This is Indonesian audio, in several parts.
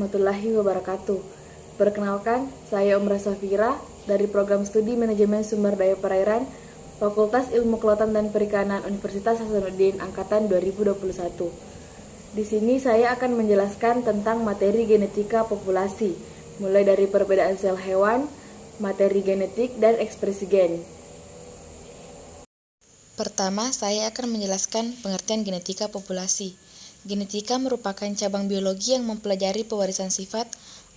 warahmatullahi wabarakatuh. Perkenalkan, saya Umrah Safira dari Program Studi Manajemen Sumber Daya Perairan, Fakultas Ilmu Kelautan dan Perikanan Universitas Hasanuddin Angkatan 2021. Di sini saya akan menjelaskan tentang materi genetika populasi, mulai dari perbedaan sel hewan, materi genetik, dan ekspresi gen. Pertama, saya akan menjelaskan pengertian genetika populasi. Genetika merupakan cabang biologi yang mempelajari pewarisan sifat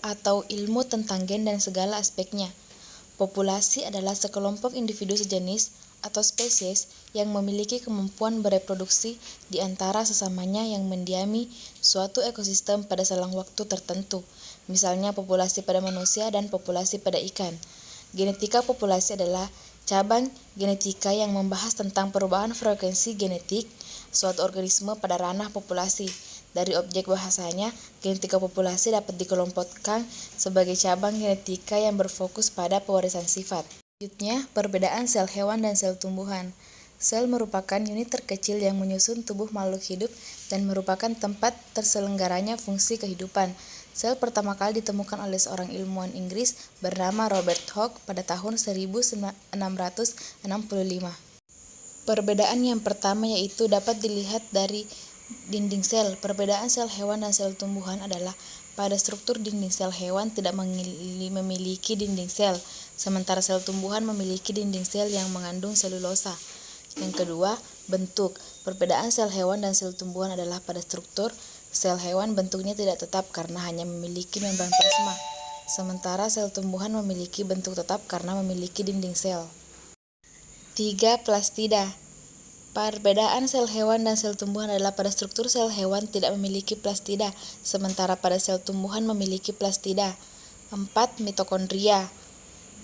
atau ilmu tentang gen dan segala aspeknya. Populasi adalah sekelompok individu sejenis atau spesies yang memiliki kemampuan bereproduksi di antara sesamanya yang mendiami suatu ekosistem pada selang waktu tertentu, misalnya populasi pada manusia dan populasi pada ikan. Genetika populasi adalah cabang genetika yang membahas tentang perubahan frekuensi genetik suatu organisme pada ranah populasi. Dari objek bahasanya, genetika populasi dapat dikelompokkan sebagai cabang genetika yang berfokus pada pewarisan sifat. Selanjutnya, perbedaan sel hewan dan sel tumbuhan. Sel merupakan unit terkecil yang menyusun tubuh makhluk hidup dan merupakan tempat terselenggaranya fungsi kehidupan. Sel pertama kali ditemukan oleh seorang ilmuwan Inggris bernama Robert Hooke pada tahun 1665. Perbedaan yang pertama yaitu dapat dilihat dari dinding sel. Perbedaan sel hewan dan sel tumbuhan adalah pada struktur dinding sel hewan tidak memiliki dinding sel, sementara sel tumbuhan memiliki dinding sel yang mengandung selulosa. Yang kedua, bentuk. Perbedaan sel hewan dan sel tumbuhan adalah pada struktur. Sel hewan bentuknya tidak tetap karena hanya memiliki membran plasma, sementara sel tumbuhan memiliki bentuk tetap karena memiliki dinding sel. 3. Plastida. Perbedaan sel hewan dan sel tumbuhan adalah pada struktur sel hewan tidak memiliki plastida, sementara pada sel tumbuhan memiliki plastida. 4. Mitokondria.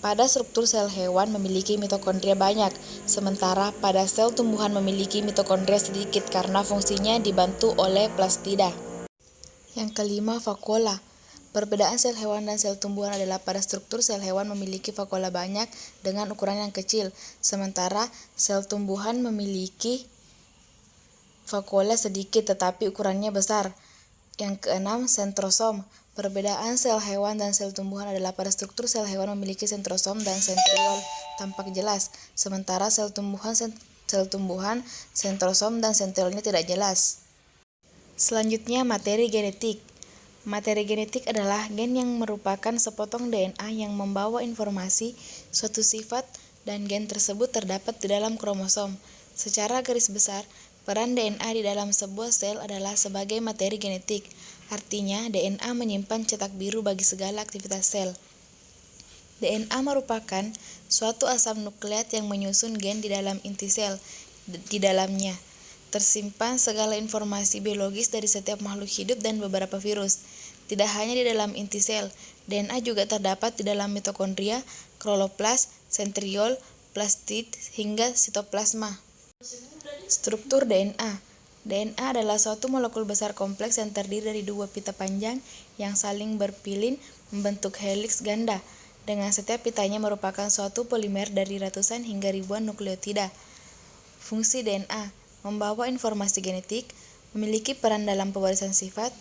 Pada struktur sel hewan memiliki mitokondria banyak, sementara pada sel tumbuhan memiliki mitokondria sedikit karena fungsinya dibantu oleh plastida. Yang kelima, vakuola. Perbedaan sel hewan dan sel tumbuhan adalah pada struktur sel hewan memiliki vakuola banyak dengan ukuran yang kecil, sementara sel tumbuhan memiliki vakuola sedikit tetapi ukurannya besar. Yang keenam, sentrosom. Perbedaan sel hewan dan sel tumbuhan adalah pada struktur sel hewan memiliki sentrosom dan sentriol tampak jelas, sementara sel tumbuhan sentrosom dan sentriolnya tidak jelas. Selanjutnya, materi genetik. Materi genetik adalah gen yang merupakan sepotong DNA yang membawa informasi suatu sifat dan gen tersebut terdapat di dalam kromosom. Secara garis besar, peran DNA di dalam sebuah sel adalah sebagai materi genetik. Artinya, DNA menyimpan cetak biru bagi segala aktivitas sel. DNA merupakan suatu asam nukleat yang menyusun gen di dalam inti sel. Di dalamnya tersimpan segala informasi biologis dari setiap makhluk hidup dan beberapa virus. Tidak hanya di dalam inti sel, DNA juga terdapat di dalam mitokondria, kloroplas, sentriol, plastid, hingga sitoplasma. Struktur DNA. DNA adalah suatu molekul besar kompleks yang terdiri dari dua pita panjang yang saling berpilin membentuk heliks ganda. Dengan setiap pitanya merupakan suatu polimer dari ratusan hingga ribuan nukleotida. Fungsi DNA membawa informasi genetik, memiliki peran dalam pewarisan sifat,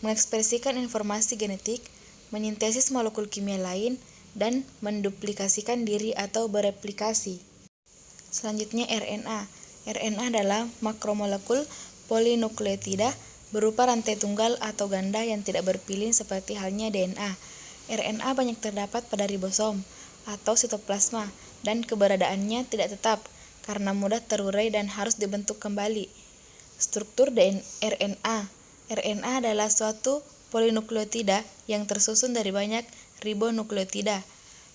mengekspresikan informasi genetik, menyintesis molekul kimia lain, dan menduplikasikan diri atau bereplikasi. Selanjutnya RNA. RNA adalah makromolekul polinukleotida berupa rantai tunggal atau ganda yang tidak berpilin seperti halnya DNA. RNA banyak terdapat pada ribosom atau sitoplasma dan keberadaannya tidak tetap karena mudah terurai dan harus dibentuk kembali. Struktur RNA. RNA adalah suatu polinukleotida yang tersusun dari banyak ribonukleotida.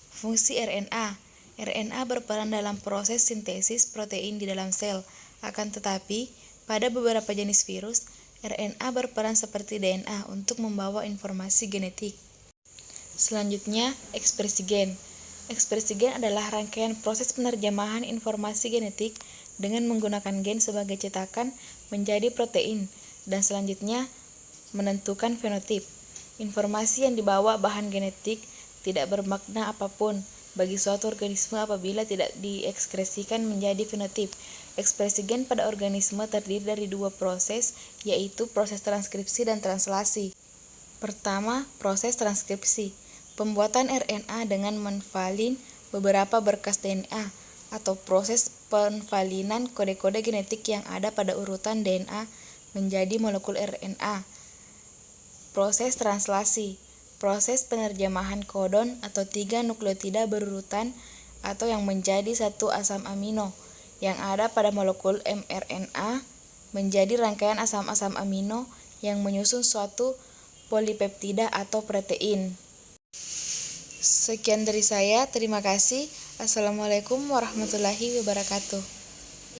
Fungsi RNA. RNA berperan dalam proses sintesis protein di dalam sel. Akan tetapi, pada beberapa jenis virus, RNA berperan seperti DNA untuk membawa informasi genetik. Selanjutnya, ekspresi gen. Ekspresi gen adalah rangkaian proses penerjemahan informasi genetik dengan menggunakan gen sebagai cetakan menjadi protein, dan selanjutnya menentukan fenotip. Informasi yang dibawa bahan genetik tidak bermakna apapun bagi suatu organisme apabila tidak diekspresikan menjadi fenotip. Ekspresi gen pada organisme terdiri dari dua proses, yaitu proses transkripsi dan translasi. Pertama, proses transkripsi. Pembuatan RNA dengan menvalin beberapa berkas DNA atau proses penvalinan kode-kode genetik yang ada pada urutan DNA menjadi molekul RNA. Proses translasi. Proses penerjemahan kodon atau 3 nukleotida berurutan atau yang menjadi satu asam amino yang ada pada molekul mRNA menjadi rangkaian asam-asam amino yang menyusun suatu polipeptida atau protein. Sekian dari saya, terima kasih. Assalamualaikum warahmatullahi wabarakatuh.